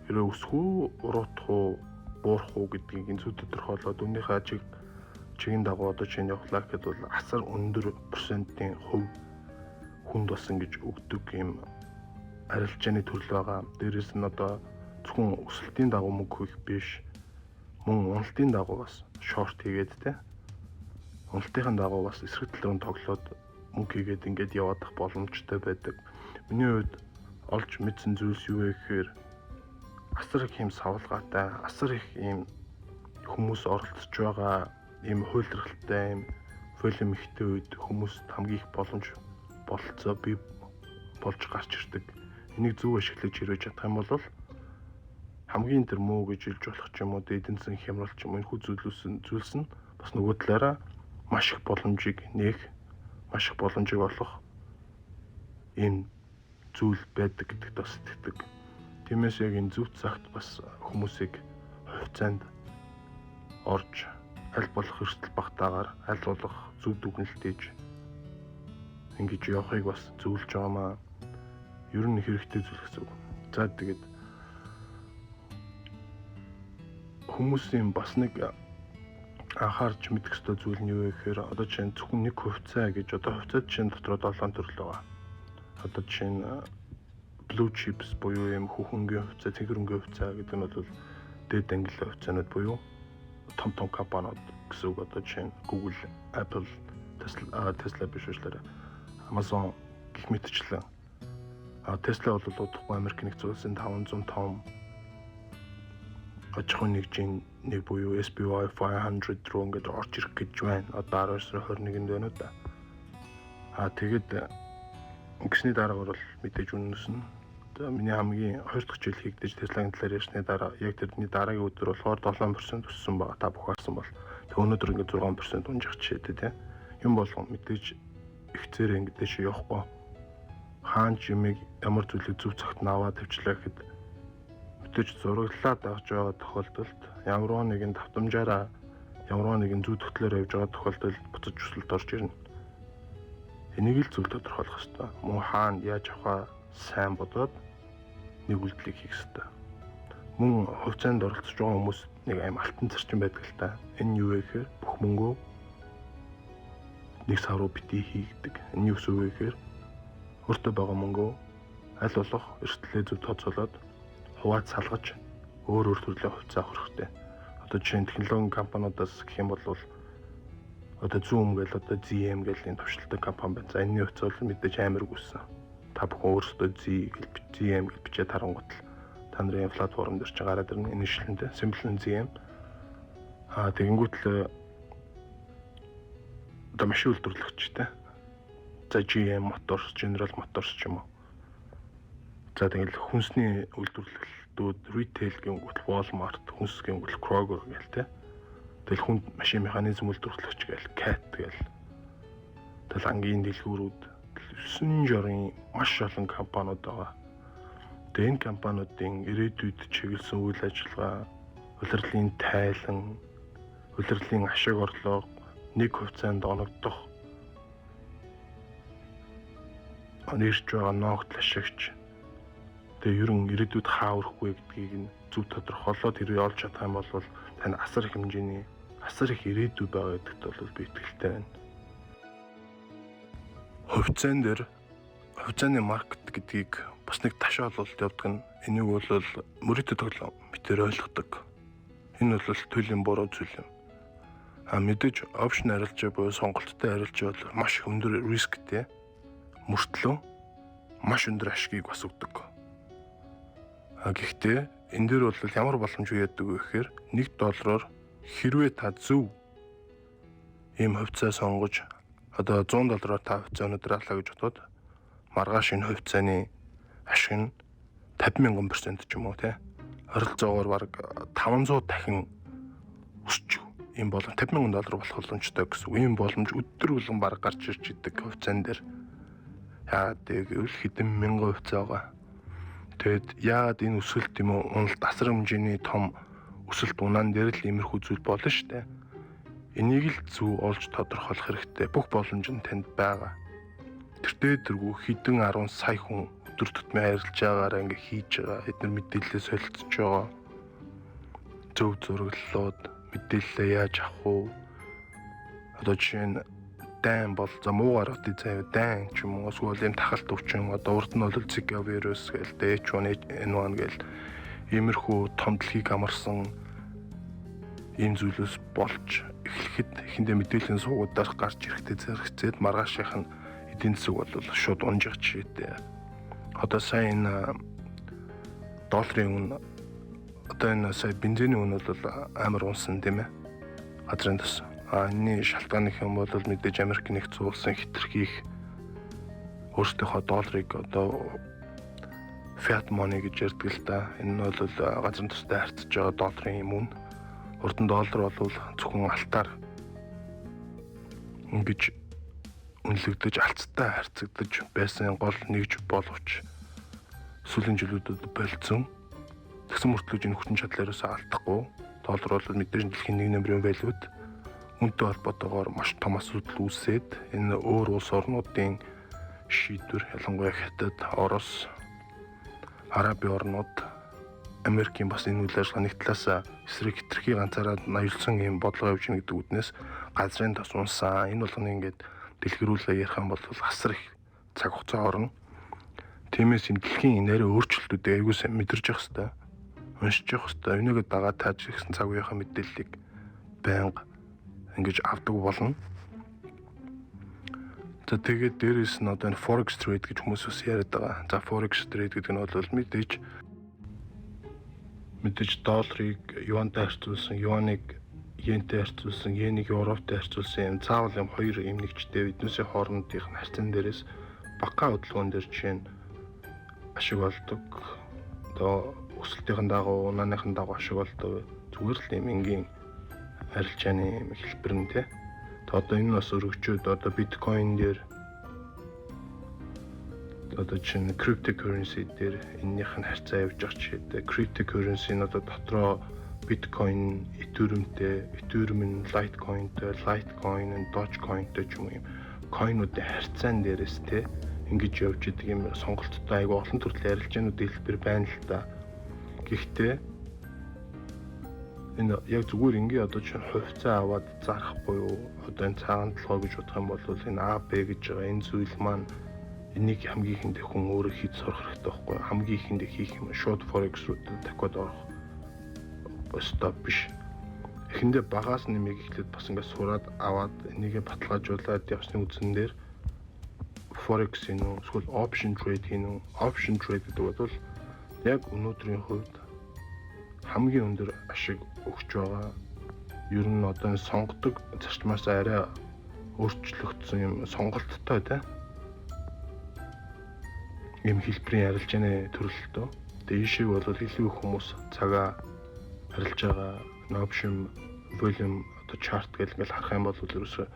хэрэг өсөх үү, уруудах уу, буурах уу гэдгийг энэ зүйл тодорхойлоод үүнийхээ чигийн дагуу одоо чинь явахлаа гэхэд бол асар өндөр процентын хувь хүнд бас ингэж өгдөг юм арилжааны төрөл байгаа. Дээрээс нь одоо зөвхөн өсөлтийн дагуу мөнгө хөх биш, мөн уналтын дагуу бас шорт хийгээд те. Уналтын дагуу бас эсрэг талын тоглоод мөнгө хийгээд ингэж яваадах боломжтой байдаг. Миний хувьд олж мэдсэн зүйлс юу вэ гэхээр асар их юм савлгаатай, асар их юм хүмүүс оролцож байгаа ийм хуйлралтай ийм волюм ихтэй үед хүмүүст хамгийн их боломж бололцоо бий болж гарч ирдэг. Энийг зөв ашиглаж хэрэгж чадах юм бол хамгийн тэр муу гэж хэлж болох ч юм уу, эдэнсэн хямрал ч юм уу энэ зүйлс нь бас нөгөө талаараа маш их боломжийг маш их боломжийг олох энэ зүйл байдаг гэдэгт бас итгэдэг. Тиймээс яг энэ зөв цагт бас хүмүүсийг хувьцаанд орж аль болох эрсдэл багтаагаар аль болох зөв дүгнэлт хийж ингэж явахыг бас зөвлөж байгаамаа. Ер нь хэрэгтэй зүйл гэсэн үг. За тэгээд хүмүүсийн бас нэг анхаарч мэдэх ёстой зүйл нь юу вэ гэхээр одоо чинь зөвхөн нэг хувьцаа гэж одоо хувьцаад чинь дотроо 7 төрөл байгаа. Одоо чинь blue chips буюу юм хөхөнгийн хувьцаа, цэнхэрэнгийн хувьцаа гэдэг нь бол дээд ангиллын хувьцаанууд буюу том компаниуд гэсэн үг. Одоо чинь Google, Apple, Tesla биш үшлээ. Amazon гэх мэтчлэн Tesla бол удахгүй Америк нэгдсэн улсын 500 том аж ахуйн нэгжийн нэг буюу SPY 500 руу ингээд орж ирэх гэж байна. Одоо 12-21-нд байна уу да. Тэгээд ингэсний дараагаар бол мэдээж үнэнс нь миний хамгийн 2 дахь жил хийгдэж Tesla-гийн талаар ярьсны дараа яг тэрний дараагийн өдөр болохоор 7% өссөн байгаа. Та бүх харсан бол. Тэг өнөөдөр ингээд 6% унжих жишээтэй тийм. Юм болгон мэдээж ихцээрээ ингээд дэше явахгүй. Хаан ч юмыг ямар зүйлийг зөв цагт наваа тавьчлаа гэхэд мэдээж зураглаад авч байгаа тохиолдолд ямар нэгэн давтамжаараа ямар нэгэн зүй төтлөөр явж байгаа тохиолдолд буцаж өсөлт орж ирнэ. Энийг л зөв тодорхойлох хэрэгтэй. Мөн хаана яаж авахаа сайн бодоод нэг үйлдэлийг хийх хэрэгтэй. Мөн хувьцаанд оролцож байгаа хүмүүс нэг аим алтан зарчим байдаг л та. Энэ юу вэ гэхээр бүх мөнгөө 1 сар руу битгий хийгдэг. Энийн ус юу гэхээр өөртөө байгаа мөнгөө аль болох эрсдлээ зөв тооцоолоод хувааж салгаж өөр төрлийн хувьцаа авах хэрэгтэй. Одоо жишээ нь технологийн компаниудаас гэх юм бол одоо Zoom гэл одоо ZM гэл энэ төвшлөлтөй компани байна. За энэний хувьцаа бол мэдээж амар үгүйсэн. Та бүхэн өөрсдөө ZM гэж бичээд харангуут л та нарын платформ дээр чи гараад ирнэ. Энэ шилэндээ Simple ZM. Тэгэнгүүт л одоо машин үйлдвэрлэгчтэй. За GM Motors, General Motors ч юм уу. За тэгэл хүнсний үйлдвэрлэлтүүд, retail гингүүт Walmart, хүнс гингүүт Kroger гэл тэ. Тэгэл хүнд машин механизм үйлдвэрлэгч гэл CAT гэл. Тэгэл ангийн дэлгүүрүүд 960 маш олон компаниуд байгаа. Тэгээ энэ компаниудын ирээдүйд чиглэсэн үйл ажиллагаа, улирлын тайлан, улирлын ашиг орлого нэг хувьцаанд оногдох нэрч байгаа ногдол ашигч тэгээ ерөн ирээдүйд хаа өрөхгүй гэдгийг нь зөв тодорхойлоод хэрэг олж чадах юм бол тань асар их хэмжээний асар их ирээдүй байгаа гэдэгт бол би итгэлтэй байна. Хувьцааны маркет гэдгийг бас нэг ташаалуулалт явдаг нь энийг бол мөрөдө тоглоом битээр ойлгодог. Энэ бол туйлын буруу зүйл юм. Мэдээж опшн арилжаа буюу сонголттой арилжаа бол маш өндөр рисктэй. Мөртлөө маш өндөр ашгийг бас өгдөг. Гэхдээ энэ дээр бол ямар боломжгүй яадаг вэ гэхээр $1 хэрвээ та зөв ийм хувьцаа сонгож одоо $100 та хувьцаа өнөдөр авлаа гэж бодоод маргааш энэ хувьцааны ашиг нь 50,000% ч юм уу те ойролцоогоор бараг 500 дахин өсч ийм болон $50,000 болох боломжтой гэсэн. Ийм боломж өдөр болгон бараг гарч ирж идэг хувьцаан дээр. Яагаад гэвэл хэдэн мянган хувьцаа байгаа. Тэгэд яагаад энэ өсөлт юм уу уналт асар хэмжээний том өсөлт унаан дээр л иймэрхүү зүйл болно шүү дээ. Энийг л зөв олж тодорхойлох хэрэгтэй. Бүх боломж нь танд байгаа. Тэр дээргүй хэдэн 10 сая хүн өдөр тутмын харилцаж байгаагаар ингээ хийж байгаа. Эдгээр мэдээлэлээ солилцож байгаа. Зөв зураглалууд мэдээлэлээ яаж авах вэ? Одоо жишээ нь дайн бол за муугаар өдөө заяа дайн ч юм уу эсвэл юм тахалт өвчин одоо урд нь бол Zika вирус гээл H1N1 гээл иймэрхүү том дэлхийг амарсан ийм зүйлээс болж эхлэхэд эхэндээ мэдээллийн суугуудаар гарч ирэхдээ зэрэгцээд маргаашийнх нь эдийн засаг бол шууд унжих жишээтэй. Одоо сайн долларын үн одоо энэ сая бензиний үн бол амар унсан тийм ээ. Газрын тос. Энэний шалтгааны юм бол мэдээж Америк нэгдсэн улсын хэтэрхийх өөрсдийнхөө долларыг одоо fiat money гэж ярьдаг л да. Энэ нь бол газрын тостой харьцаж байгаа долларын юм үн. Урд нь доллар бол зөвхөн алтаар ингэж үнэлэгдэж алцтай харьцагдаж байсан гол нэгж боловч сүүлийн жилүүдэд болцсон. Тэгсэн мөртлөө энэ хүчин чадлаараас алдахгүй. Доллар бол мэдээж дэлхийн 1 нэмрийн валют үнэтэй холбоотойгоор маш том асуудал үүсээд энэ өөр улс орнуудын шийдвэр ялангуяа Хятад, Орос, Арабын орнууд, Америкийн бас энэ үйл ажиллагаа нэг талаас эсрэг хэтэрхий ганцаараа ноёлсон юм бодлого явж гэнэ гэдэг үднээс газрын тос унсан. Энэ болгоны ингээд дэлгэрүүлээ ярих юм бол асар их цаг хугацаа орно. Тиймээс энэ дэлхийн нэрээ өөрчлөлтүүдээ аягүй сайн мэдэрч явах хэрэгтэй. Уншиж явах хэрэгтэй. Энийгээ дагаад тааж ирсэн цаг үеийнхаа мэдээллийг байнга ингэж авдаг болно. За тэгээд дээрээс нь одоо энэ forex trade гэж хүмүүс бас яриад байгаа. За forex trade гэдэг нь бол мэдээж долларыг юантай харьцуулсан, юаныг йентэй харьцуулсан, йенийг европтой харьцуулсан юм заавал юм хоёр юм нэгжтэй эднээсээ хоорондын харьцан дээрээс бага хөдөлгөөн дээр жишээ нь ашиг болдог. Одоо өсөлтийн дагуу, унааныхын дагуу ашиг болдог. Зүгээр л юм энгийн арилжааны юм хэлбэр нь тий. Одоо энэ бас өргөчөөд одоо биткойн дээр одоо чинь cryptocurrency дээр энэнийх нь харьцаа явж байгаа жишээтэй. Cryptocurrency нь одоо дотроо биткойн, Ethereum нь Litecoinтэй, Litecoin нь Dogecoinтэй ч юм койнуудын харьцаан дээрээс тий ингэж явж идэг юм сонголттой айгүй олон төрлийн арилжаанууд хэлбэр байна л да. Гэхдээ Энэ яг зүгээр ингээ одоо чинь хувьцаа аваад зарах буюу одоо энэ цагаан толгой гэж бодох юм бол энэ А, Б гэж байгаа энэ зүйл маань энийг хамгийн ихэндээ хүн өөрөө хийж сурах хэрэгтэй байхгүй юу? Хамгийн ихэндээ хийх юм шууд forex руу дахиад орох стоп биш. Эхэндээ багаас нэмийг эхлээд бас ингээ сураад аваад энийгээ баталгаажуулаад явсны үндсэн дээр forex энэ эсвэл option trade хийнэ. Option trade гэдэг бол яг өнөөдрийн хувьд хамгийн өндөр ашиг өгч байгаа. Ер нь одоо энэ сонгодог зарчмаас арай өөрчлөгдсөн юм сонголттой тийм ийм хэлбэрийн арилжааны төрөлтөө. Тэгээ ийшээ бол илүү их хүмүүс цагаа арилж байгаа option volume одоо chart гэл ингээл харах юм бол ерөөсөө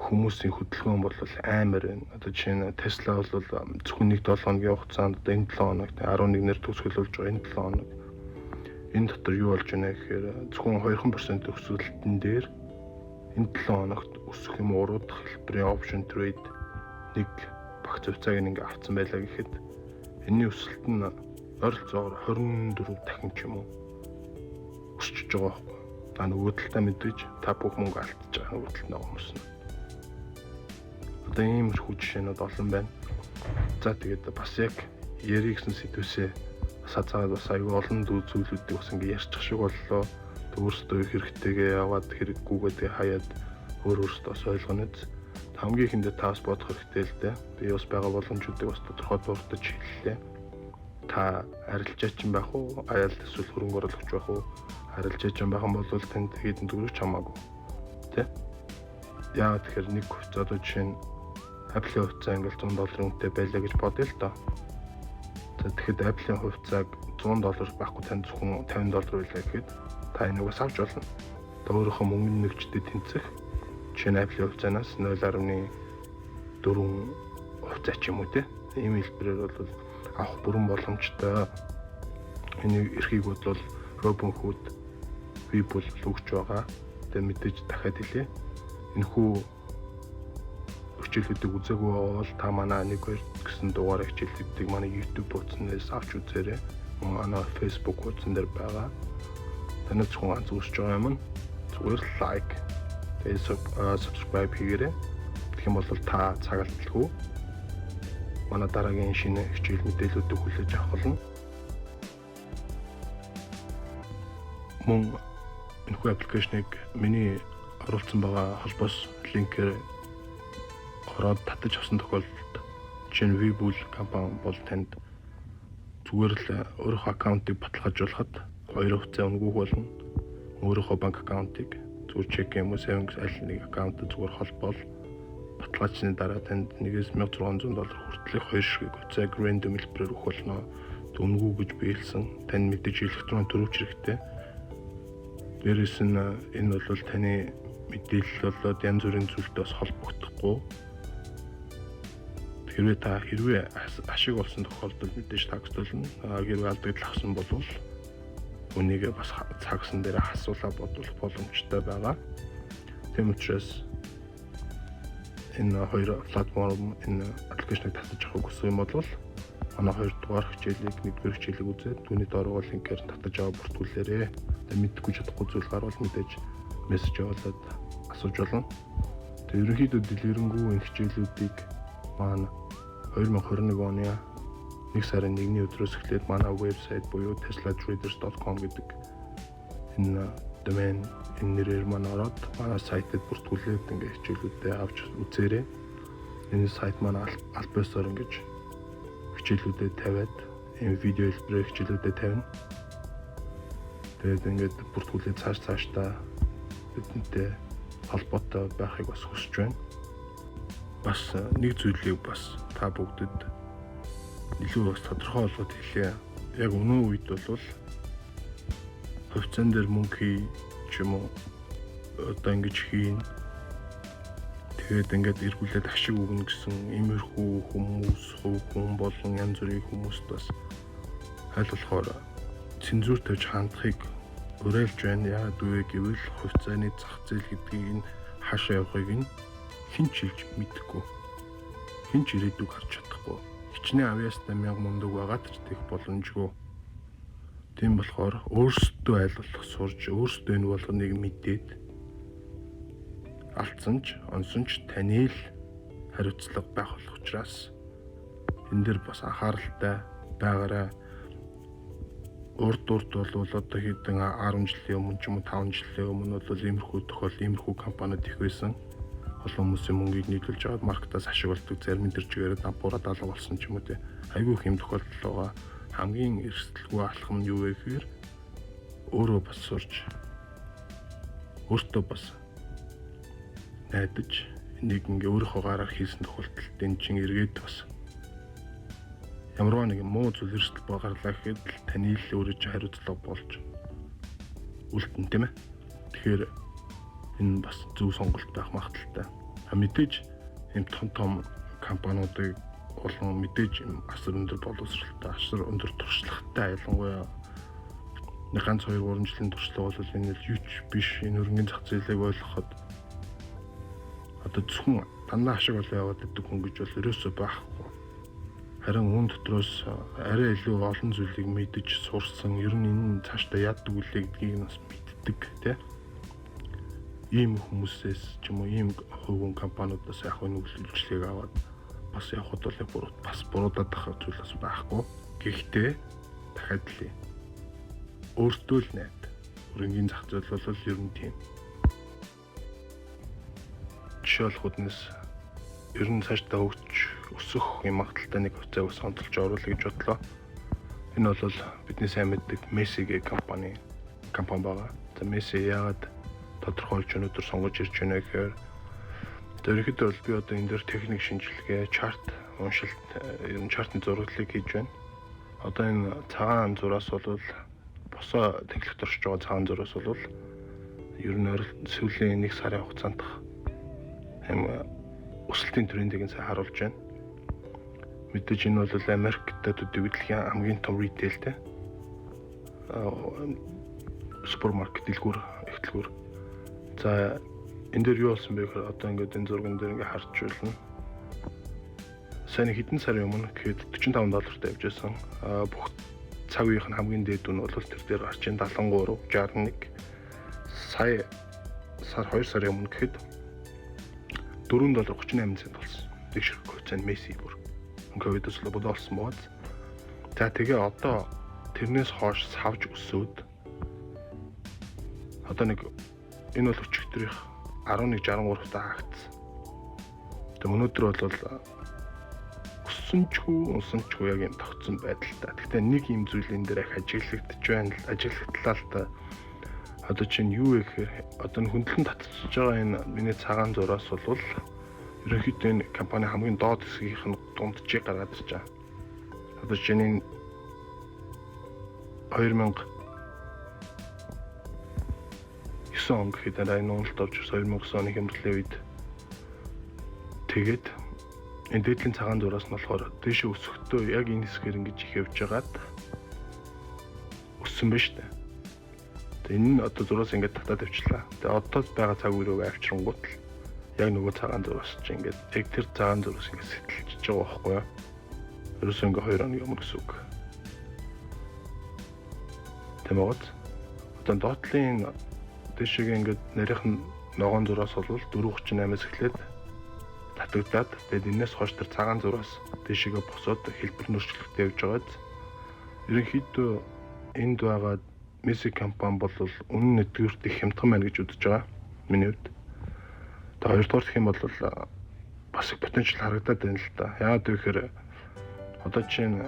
хүмүүсийн хөдөлгөөн бол амар байна. Одоо жишээ нь Tesla бол зөвхөн 1-7 хоногийн хугацаанд одоо энэ 7 хоногт 11-ээр төгсгөлүүлж байгаа энэ 7 хоног. Энэ дотор юу болж байна гэхээр зөвхөн 2% өсөлтөн дээр энэ 7 хоногт өсөх юм уруудах хэлбэрийн option trade нэг багц хувьцааг ингээ авсан байлаа гэхэд энэний өсөлт нь ойролцоогоор 24 дахин ч юм уу өсчихөж байгаа байхгүй. Та нөгөө талдаа мэдээж та бүх мөнгө алдчихж байгаа нөгөө талд нэг хүмүүс нь. Одоо иймэрхүү жишээнүүд олон байна. За тэгээд бас яг яригсэн сэдвээсээ сацаад бас аюул олон зүйлүүдийг бас ингээ ярьчих шиг боллоо. Өөрсдөө хэрэгтэйгээ яваад хэрэггүйгээ хаяад өөрөөсөө бас ойлгоно үз. Хамгийн ихэндээ таас бодох хэрэгтэй л дээ. Би бас байгаа боломжуудыг бас тодорхой дурдж хэллээ. Та арилжаач юм байх уу? Аял эсвэл хөрөнгө оруулагч байх уу? Арилжаач юм байх юм бол танд хэдэн төгрөг чамаагүй. Тэ? Яа тэгэхээр нэг хувьцаа одоо жишээ нь Apple-ийн хувьцаа ингээл $100 үнэтэй байлаа гэж бодъё л доо. За тэгэхэд Apple-ийн хувьцааг $100 байхгүй танд зөвхөн $50 байлаа гэхэд та энэгээс авч болно. Та өөрийнхөө мөнгөний нөхцөлд тэнцэх жишээ нь Apple-ийн хувьцаанаас 0.4 хувьцаа ч юм уу те. Ийм хэлбэрээр бол авах бүрэн боломжтой. Энэ эрхийг бол Robinhood Webull өгч байгаа. Тэгээ мэдээж дахиад хэлье. Энэхүү хичээлүүдийг үзээгүй бол та манай 1-2 гэсэн дугаар хичээлүүдийг манай YouTube хуудаснаас авч үзээрэй. Манай Facebook хуудсан дээр байгаа. Танай зөвхөн ганц үзэж байгаа юм нь зүгээр like тэгээ subscribe хийгээрэй. Тэгэх юм бол та цагаалтгүй манай дараагийн шинэ хичээл мэдээллүүдийг хүлээж авах болно. Мөн энэхүү аппликейшнийг миний оруулсан байгаа холбоос линкээр ороод татаж авсан тохиолдолд жишээ нь Webull компани бол танд зүгээр л өөрийнхөө аккаунтыг баталгаажуулахад 2 хувьцаа өнгөх болно. Өөрийнхөө банк аккаунтыг зүгээр чек юм уу savings аль нэг аккаунт зүгээр холбоол баталгаажсны дараа танд $1,600 хүртэлх 2 ширхэг хувьцааг random хэлбэрээр өгөх болно. Өнгөө гэж биелсэн. Танд мэдээж электрон төрөвч хэрэгтэй. Дээрээс нь энэ бол таны мэдээлэл болоод янз бүрийн зүйлтэй бас холбогдохгүй. Хэрвээ ашиг болсон тохиолдолд мэдээж тагсдуулна. Хэрвээ алдагдал авсан бол үнийг бас цагсан дээр асуулаа бодвол боломжтой байгаа. Тийм учраас энэ хоёр платформ энэ аппликейшнийг татаж авах гэсэн юм бол манай 2 дугаар хичээлийг 1-р хичээлийг үзээд түүний доор линкээр татаж аваа бүртгүүлээрэй. Тэгээд мэдгүй чадахгүй зүйл гарвал мэдээж мессеж явуулаад асууж болно. Тэгээд ерөнхийдөө дэлгэрэнгүй энэ хичээлүүдийг манай 2021 оны 1 сарын 1-ний өдрөөс эхлээд манай вебсайт буюу teslatraders.com гэдэг энэ домен энэ нэрээр манай ороод манай сайтад бүртгүүлээд ингээ хичээлүүдээ авч үзээрэй. Энэ сайт манай альбасаар ингэж хичээлүүдэд тавиад энэ видео хэлбэрээр хичээлүүдэд тавина. Тэгээд ингээд бүртгүүлээд цаашдаа бидэнтэй холбоотой байхыг бас хүсэж байна. Бас нэг зүйлийг бас та бүгдэд илүү бас тодорхой болгоод хэлье. Яг өнөө үед бол хувьцаан дээр мөнгө хий ч юм уу одоо ингэж хийн. Тэгээд ингээд эргүүлээд ашиг өгнө гэсэн иймэрхүү хүн болон янз бүрийн хүмүүст бас аль болохоор цензур тавьж хандахыг уриалж байна. Яагаад вэ гэвэл хувьцааны зах зээл гэдгийг нь хаашаа явахыг нь хэн ч хэлж мэдэхгүй. Хэн ч ирээдүг харж чадахгүй. Хичнээн авьяастай $1000 байгаад ч тех боломжгүй. Тийм болохоор өөрсдөө айлуулах сурж, өөрсдөө энэ болгоныг мэдээд алдсан ч, онсон ч таны л хариуцлага байх болох учраас энэ дэр бас анхааралтай байгаарай. Урд бол одоо хэдэн 10 жилийн өмнө ч юм уу 5 жилийн өмнө бол иймэрхүү компаниуд их байсан. Олон хүмүүсийн мөнгийг нийлүүлж аваад маркетаас ашигладаг, зарим нь тэр чигээр дампуураад алга болсон ч юм уу те. Айгүй их юм тохиолдол байгаа. Хамгийн эрсдэлгүй алхам нь юу вэ гэхээр өөрөө бас сурж, өөртөө бас найдаж, энийг ингээ өөрийнхөө гараар хийсэн тохиолдолд энэ чинь эргээд бас ямарваа нэг муу зүйл эрсдэл багарлаа гэхэд таны л өөрөө чи хариуцлага болж үлдэн тийм ээ. Тэгэхээр энэ бас зөв сонголт байх магадaltaй. Мэдээж ийм том компаниудыг болон мэдээж асар өндөр боловсралтай, асар өндөр туршлагатай ялангуяа нэг ганц 2-3 жилийн туршлага бол энэ л юуч биш. Энэ хөрөнгөний зах зээлийг ойлгоход одоо зөвхөн дандаа ашиг олоо яваад идэх хүн гэж бол ерөөсөө байхгүй. Харин үүн дотроос арай илүү олон зүйлийг мэдэж сурсан, ер нь энэ цаашдаа яадаг үлээ гэдгийг бас мэддэг тийм. Ийм хүмүүсээс ч юм уу ийм хувийн компаниудаас яг нэг үйлчлэгийг аваад бас явхад бол бас буруудаад ах зүйл бас байхгүй. Гэхдээ дахиад л өөртөө л найд. Хөрөнгөний зах зээл бол ер нь тийм. Жишээлбэл ер нь цаашдаа өсөх юм магадaltaй нэг хувьцааг сонтолж оруулах гэж бодлоо. Энэ бол бидний сайн мэддэг Messi-гийн компани байгаа. За Messi яагаад тодорхойлж өнөөдөр сонгож ирж байна гэхээр ерөнхийдөө бол би одоо энэ дээр техник шинжилгээ, чарт уншилт, ер нь чартны зураглалыг хийж байна. Одоо энэ цагаан зураас бол босоо тэглэгт оршиж байгаа цагаан зураас бол ер нь сүүлийн 1 сарын хугацаанд өсөлтийн трендийг сайн харуулж байна. Мэдээж энэ бол Америкт дэлхийн хамгийн том ритейлтэй супермаркет дэлгүүр. За энэ дээр юу болсон бэ гэхээр одоо ингээд энэ зурган дээр ингээд харж байна. Сайн хэдэн сарын өмнө гэхэд $45 тавьж байсан. Бүх цаг үеийн хамгийн дээд үн бол тэр дээр гарч ийн 73, 61. Сая 2 сарын өмнө гэхэд $4.38 болсон. Тэгшэрх коэффициент Месси бүр ковидос л бодолсон бод. За тэгээ одоо тэрнээс хойш савж өсөөд одоо нэг энэ бол өчигдрийнх 11.63 та хаагцсан. Тэгээ өнөөдөр бол өссөнчгүй яг юм тогтсон байдалтай. Гэхдээ нэг юм зүйлэн дээр их ажиглагдчихлаа л та. Одоо чинь юу вэ гэхээр одоо хөндлөн татчихж байгаа энэ миний цагаан зураас бол ерөнхийдөө энэ компани хамгийн доод хэсгийнх нь дунджийг гаргаад ирж байгаа. Одоо чинь 2009 он гэхэд энэ нуулт орж 2009 оны хямралын үед тэгээд энэ дээдлийн цагаан зураас нь болохоор дээшээ өсөхдөө яг энэ хэсгээр ингэж их явж байгаад өссөн байна шүү дээ. Энэ нь одоо зураас ингээд татаад авчлаа. Тэгээ одоо байгаа цаг үе рүү авчрангууд л яг нөгөө цагаан зураас чи ингээд яг тэр цагаан зураас ингээд сэтэлж байгаа байхгүй юу? Ерөөсөө ингээд 2 хоног өмнө гэсэн үг. Тэмээд одоо доотлын дэшег ингээд нарийнх нь ногоон зураас бол 4.38-аас эхлээд татагдаад тэгээд энэс хойш тэр цагаан зураас дэшегээ босоод хэлбэр нөрчлөлттэй явж байгаад ерөнхийдөө энд байгаа Messi компани бол үнэн нэтгэврт их хямдхан байна гэж үзэж байгаа. Миний хувьд. Тэгээ хоёрдугаар гэх юм бол бас их потенциал харагдаад байна л да. Яагаад гэвэл одоо чинь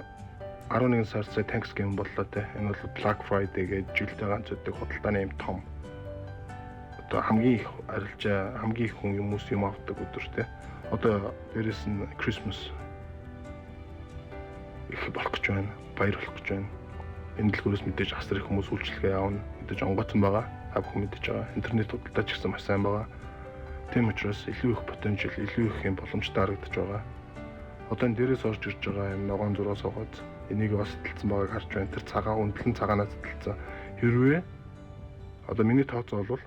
11 сард Thanksgiving боллоо те. Энэ бол Black Friday гэж жилдээ ганц өдөр худалдааны юм том. Одоо хамгийн их арилжаа, хамгийн их хүмүүс юм авдаг өдөр те. Одоо дээрэс нь Christmas их болох гэж байна. Баяр болох гэж байна. Энэ дэлгүүрээс мэдээж асар их хүмүүс үйлчлэгээ авна. Мэдээж онгоцсон байгаа. Та бүхэн мэдээж байгаа. Интернет худалдаач гэсэн маш сайн байгаа. Тийм учраас илүү их потенциал, илүү их юм боломжтой харагдаж байгаа. Одоо энэ дээрээс орж ирж байгаа юм ногоон зураас хогоод энийг бас тэлцсэн байгааг харж байна. Тэр цагаан үнэлэн цагаанаас тэлцсэн. Хэрвээ одоо миний тооцоо бол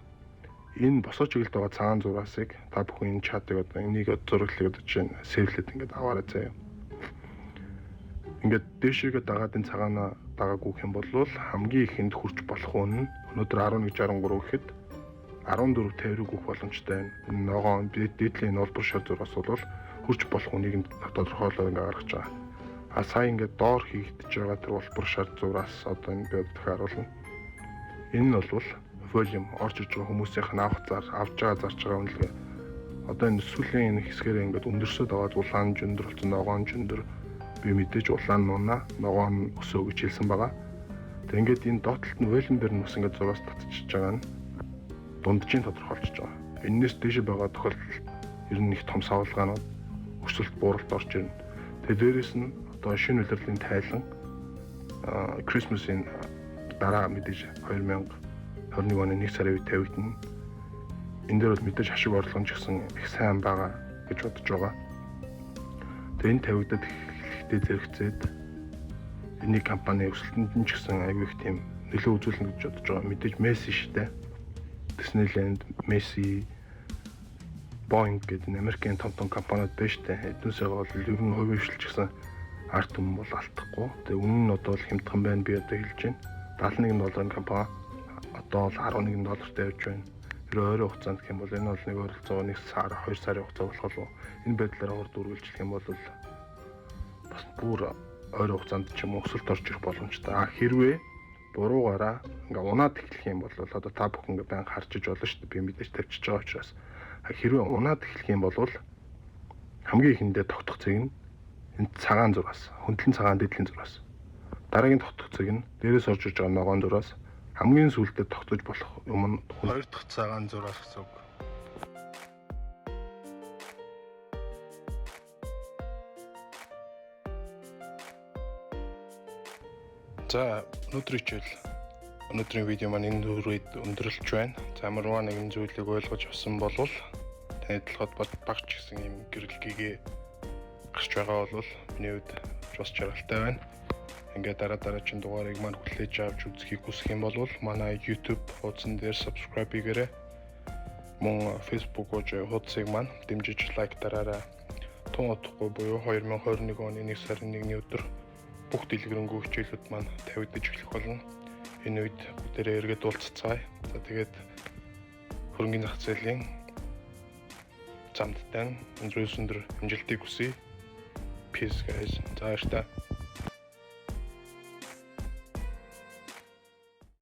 энэ босоо чиглэлд байгаа цагаан зураасыг та бүхэн энэ чатыг одоо энийг зураглалыг одоо чинь сэвлээд ингээд аваарай заяа. Ингээд дээшээгээ дагаад энэ цагаанаа дагаагүй гэх юм бол хамгийн ихэнд хүрч болох үн нь өнөөдөр 11.63 гэхэд 14.50 өгөх боломжтой байна. Энэ ногоон дээдлийн улбар шар зураас бол хүрч болох үнийг тодорхойлоод ингээ гаргаж байгаа. Сая ингээд доор хийгдэж байгаа тэр улбар шар зураас одоо энэ бид харуулна. Энэ нь бол волюм орж иж байгаа хүмүүсийнх нь авах зар авж байгаа зарж байгаа үнэлгээ. Одоо энэ сүлийн энэ хэсгээр ингээд өндөрсөд байгаа улаан жөндөр болсон ногоон жөндөр би мэдээж улаан нуна ногоон өсөө гэж хэлсэн байгаа. Тэг ингээд энэ доотлолт нь волюм дээр нь бас ингээд зураас татчихж байгаа нь дунджийн тодорхойлж байгаа. Эннээс дээш байгаа тохиолдолд ер нь их том савлгаанууд өсөлт бууралт орж ирнэ. Тэгээ дээрэс нь одоо шинэ улирлын тайлан Christmas-ийн дараа мэдээж 2021 оны 1 сарын үед тавигдана. Энэ дээр бол мэдээж ашиг орлого ч гэсэн их сайн байгаа гэж бодож байгаа. Тэгээ энэ тавигдаад эхлэхдээ зэрэгцээд энэ компани өсөлтөнд нь ч гэсэн аягүй их тийм нөлөө үзүүлнэ гэж бодож байгаа. Мэдээж Messi штэй. Disneyland, Messi, Boeing гэдэг Америкийн том компаниуд байна шүү дээ. Эднээсээ бол ер нь хувийн хвшилч гэсэн арт түмэн бол алдахгүй. Тэгээ үнэн нь одоо бол хямдхан байна би одоо хэлж байна. $71 компани одоо бол $11 тавьж байна. Тэр ойрын хугацаанд гэх юм бол энэ бол нэг ойролцоогоо 1 сар 2 сарын хугацаа болох болов. Энэ байдлаар урд үргэлжлэх юм бол бас бүр ойрын хугацаанд ч юм уу өсөлт орж ирэх боломжтой. Хэрвээ буруугаараа ингээ унаад эхлэх юм бол одоо та бүхэн ингээ байнга харж иж болно шүү дээ. Би мэдээж тавьчихж байгаа учраас. Хэрвээ унаад эхлэх юм бол хамгийн ихэндээ тогтох цэг нь энэ цагаан зураас, хөндлөн цагаан дэдлийн зураас. Дараагийн тогтох цэг нь дээрээс орж иж байгаа ногоон зураас. Хамгийн сүүлдээ тогтож болох юм нь 2 дахь цагаан зураас гэсэн үг. За өнөөдрийн видео маань энэ хүрээд өндөрлөж байна. За ямар нэгэн зүйлийг ойлгож авсан бол таны толгойд багч гэсэн юм гэрэлгийг гарч байгаа бол миний хувьд бас жаргалтай байна. Ингээд дараагийн дугаарыг маань хүлээж авч үзхийг хүсэх юм бол манай YouTube хуудсан дээр subscribe хийгээрэй. Мөн Facebook хуудсыг маань дэмжиж лайк дараарай. Тун утгагүй буюу 2021 оны 1 сарын 1-ний өдөр бүх дэлгэрэнгүй хичээлүүд маань тавигдаж эхлэх болно. Энэ үед бүгдээрээ эргээд уулзцгаая. За тэгээд хөрөнгөний зах зээлийн замдтай өндөр амжилтыг хүсье. Peace guys. За баярлалаа.